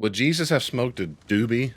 Would Jesus have smoked a doobie?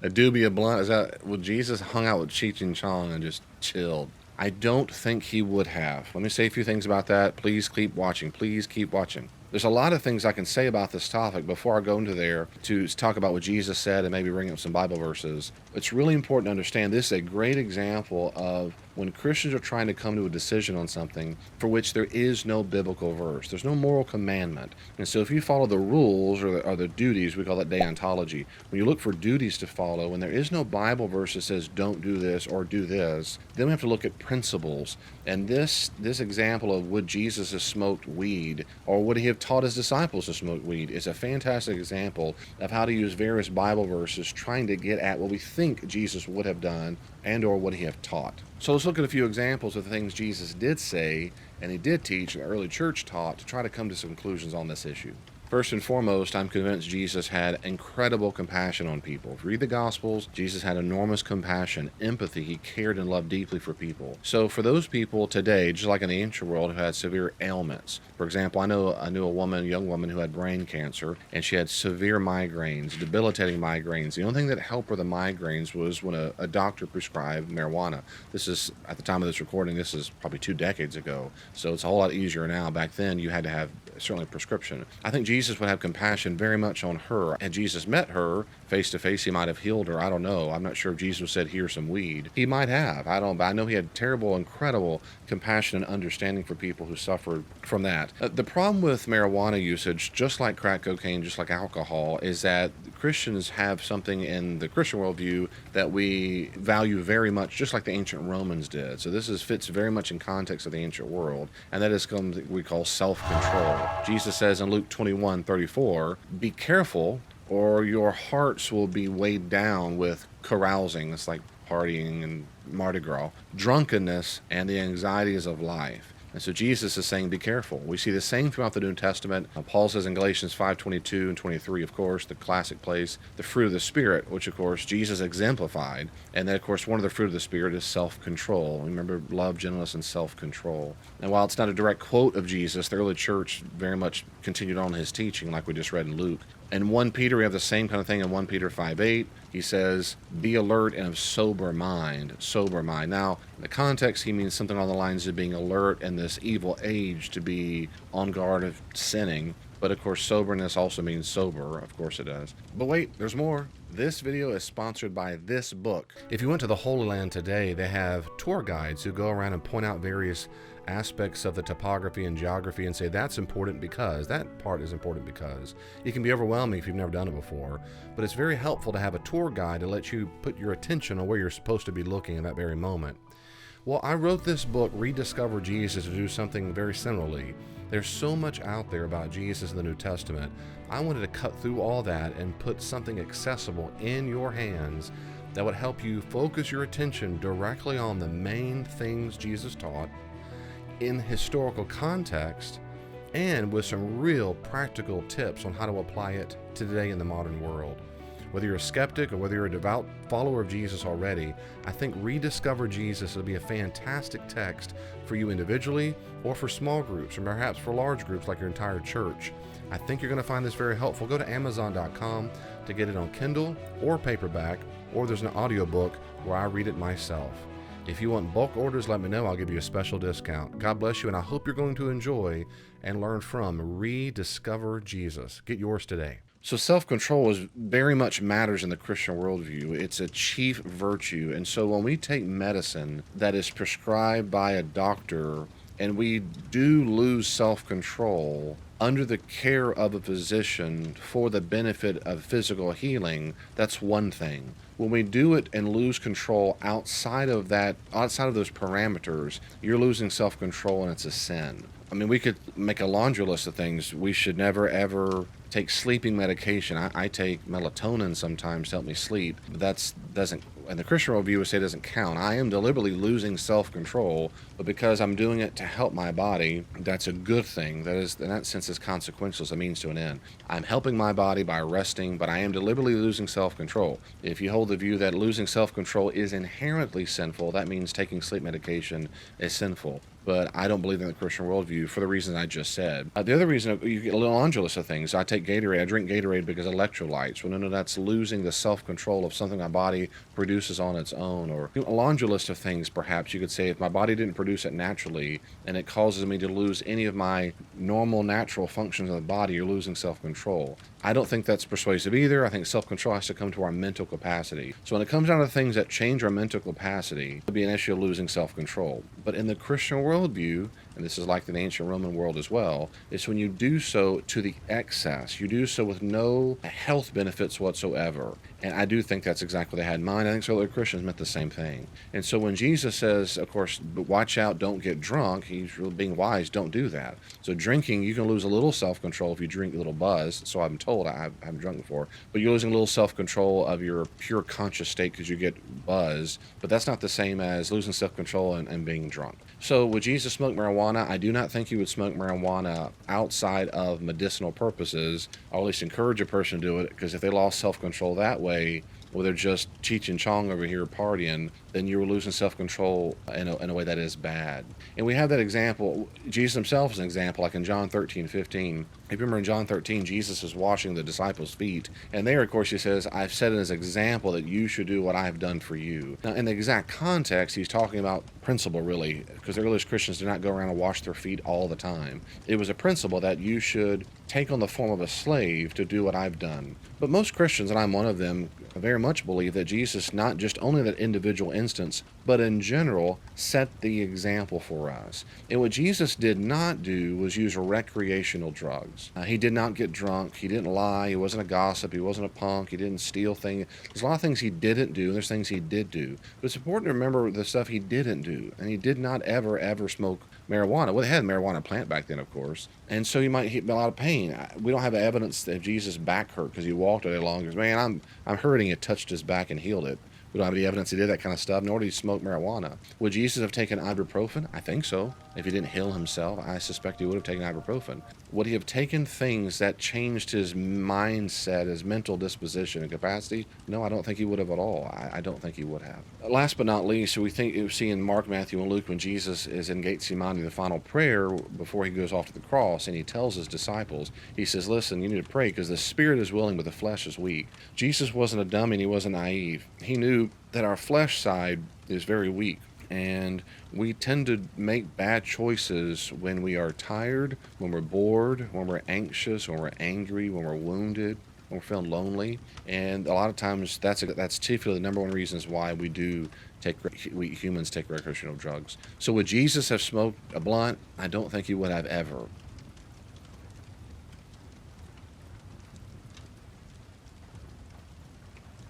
A doobie of blunt? Is that would Jesus hung out with Cheech and Chong and just chilled? I don't think he would have. Let me say a few things about that. Please keep watching. Please keep watching. There's a lot of things I can say about this topic before I go into there to talk about what Jesus said and maybe bring up some Bible verses. It's really important to understand this is a great example of when Christians are trying to come to a decision on something for which there is no biblical verse. There's no moral commandment. And so if you follow the rules or the duties, we call that deontology. When you look for duties to follow and there is no Bible verse that says don't do this or do this, then we have to look at principles. And this example of would Jesus have smoked weed or would he have taught his disciples to smoke weed is a fantastic example of how to use various Bible verses trying to get at what we think Jesus would have done and or would he have taught. So let's look at a few examples of the things Jesus did say and he did teach and the early church taught to try to come to some conclusions on this issue. First and foremost, I'm convinced Jesus had incredible compassion on people. If you read the Gospels, Jesus had enormous compassion, empathy. He cared and loved deeply for people. So for those people today, just like in the ancient world, who had severe ailments. For example, I knew a young woman who had brain cancer, and she had severe migraines, debilitating migraines. The only thing that helped her the migraines was when a doctor prescribed marijuana. This is, at the time of this recording, this is probably 2 decades ago. So it's a whole lot easier now. Back then, you had to have certainly a prescription. I think Jesus would have compassion very much on her. Had Jesus met her face to face, he might have healed her. I don't know. I'm not sure if Jesus said, here's some weed. He might have. But I know he had terrible, incredible compassion and understanding for people who suffered from that. The problem with marijuana usage, just like crack cocaine, just like alcohol, is that Christians have something in the Christian worldview that we value very much, just like the ancient Romans did. So this fits very much in context of the ancient world, and that is something we call self-control. Jesus says in Luke 21:34, be careful or your hearts will be weighed down with carousing. It's like partying and Mardi Gras, drunkenness, and the anxieties of life. And so Jesus is saying, be careful. We see the same throughout the New Testament. Paul says in Galatians 5:22 and 23, of course, the classic place, the fruit of the Spirit, which, of course, Jesus exemplified. And then, of course, one of the fruit of the Spirit is self-control. Remember, love, gentleness, and self-control. And while it's not a direct quote of Jesus, the early church very much continued on his teaching, like we just read in Luke. In 1 Peter, we have the same kind of thing in 1 Peter 5:8. He says, be alert and of sober mind. Sober mind. Now, in the context, he means something on the lines of being alert in this evil age, to be on guard of sinning. But of course, soberness also means sober. Of course it does. But wait, there's more. This video is sponsored by this book. If you went to the Holy Land today, they have tour guides who go around and point out various aspects of the topography and geography and say that's important because, that part is important because. It can be overwhelming if you've never done it before, but it's very helpful to have a tour guide to let you put your attention on where you're supposed to be looking in that very moment. Well, I wrote this book, Rediscover Jesus, to do something very similarly. There's so much out there about Jesus in the New Testament. I wanted to cut through all that and put something accessible in your hands that would help you focus your attention directly on the main things Jesus taught in historical context and with some real practical tips on how to apply it today in the modern world. Whether you're a skeptic or whether you're a devout follower of Jesus already, I think Rediscover Jesus will be a fantastic text for you individually or for small groups or perhaps for large groups like your entire church. I think you're going to find this very helpful. Go to Amazon.com to get it on Kindle or paperback, or there's an audiobook where I read it myself. If you want bulk orders, let me know. I'll give you a special discount. God bless you, and I hope you're going to enjoy and learn from Rediscover Jesus. Get yours today. So self-control is very much matters in the Christian worldview. It's a chief virtue. And so when we take medicine that is prescribed by a doctor and we do lose self-control under the care of a physician for the benefit of physical healing, that's one thing. When we do it and lose control outside of those parameters, you're losing self-control and it's a sin. I mean, we could make a laundry list of things. We should never, ever take sleeping medication. I take melatonin sometimes to help me sleep, but And the Christian worldview would say it doesn't count. I am deliberately losing self-control, but because I'm doing it to help my body, that's a good thing. That is, in that sense, is consequential, as a means to an end. I'm helping my body by resting, but I am deliberately losing self-control. If you hold the view that losing self-control is inherently sinful, that means taking sleep medication is sinful. But I don't believe in the Christian worldview for the reasons I just said. The other reason, you get a little laundry list of things. I take Gatorade. I drink Gatorade because of electrolytes. Well, no, that's losing the self-control of something my body produces on its own. Or a laundry list of things, perhaps you could say, if my body didn't produce it naturally and it causes me to lose any of my normal, natural functions of the body, you're losing self-control. I don't think that's persuasive either. I think self-control has to come to our mental capacity. So when it comes down to things that change our mental capacity, it'll be an issue of losing self-control. But in the Christian worldview, and this is like the ancient Roman world as well, is when you do so to the excess. You do so with no health benefits whatsoever. And I do think that's exactly what they had in mind. I think so early Christians meant the same thing. And so when Jesus says, of course, watch out, don't get drunk, he's really being wise, don't do that. So drinking, you can lose a little self-control if you drink a little buzz. So I'm told, I haven't drunk before, but you're losing a little self-control of your pure conscious state because you get buzz. But that's not the same as losing self-control and being drunk. So would Jesus smoke marijuana? I do not think he would smoke marijuana outside of medicinal purposes, or at least encourage a person to do it, because if they lost self-control that way, or they're just Cheech and Chong over here partying, then you're losing self-control in a way that is bad. And we have that example. Jesus himself is an example, like in John 13:15. If you remember in John 13, Jesus is washing the disciples' feet. And there, of course, he says, I've set it as an example that you should do what I have done for you. Now, in the exact context, he's talking about principle, really, because the earliest Christians did not go around and wash their feet all the time. It was a principle that you should take on the form of a slave to do what I've done. But most Christians, and I'm one of them, very much believe that Jesus, not just only that individual instance, but in general, set the example for us. And what Jesus did not do was use recreational drugs. He did not get drunk. He didn't lie. He wasn't a gossip. He wasn't a punk. He didn't steal things. There's a lot of things he didn't do, and there's things he did do. But it's important to remember the stuff he didn't do. And he did not ever smoke marijuana. Well, they had a marijuana plant back then, of course. And so he might hit a lot of pain. We don't have evidence that Jesus' back hurt because he walked all day long. Because, man, I'm hurting. It touched his back and healed it. We don't have any evidence he did that kind of stuff, nor did he smoke marijuana. Would Jesus have taken ibuprofen? I think so. If he didn't heal himself, I suspect he would have taken ibuprofen. Would he have taken things that changed his mindset, his mental disposition and capacity? No, I don't think he would have at all. I don't think he would have. Last but not least, we see in Mark, Matthew, and Luke when Jesus is in Gethsemane, the final prayer before he goes off to the cross, and he tells his disciples, he says, listen, you need to pray because the spirit is willing, but the flesh is weak. Jesus wasn't a dummy and he wasn't naive. He knew that our flesh side is very weak. And we tend to make bad choices when we are tired, when we're bored, when we're anxious, when we're angry, when we're wounded, when we're feeling lonely. And a lot of times that's typically the number one reasons why we humans take recreational drugs. So would Jesus have smoked a blunt? I don't think he would have ever.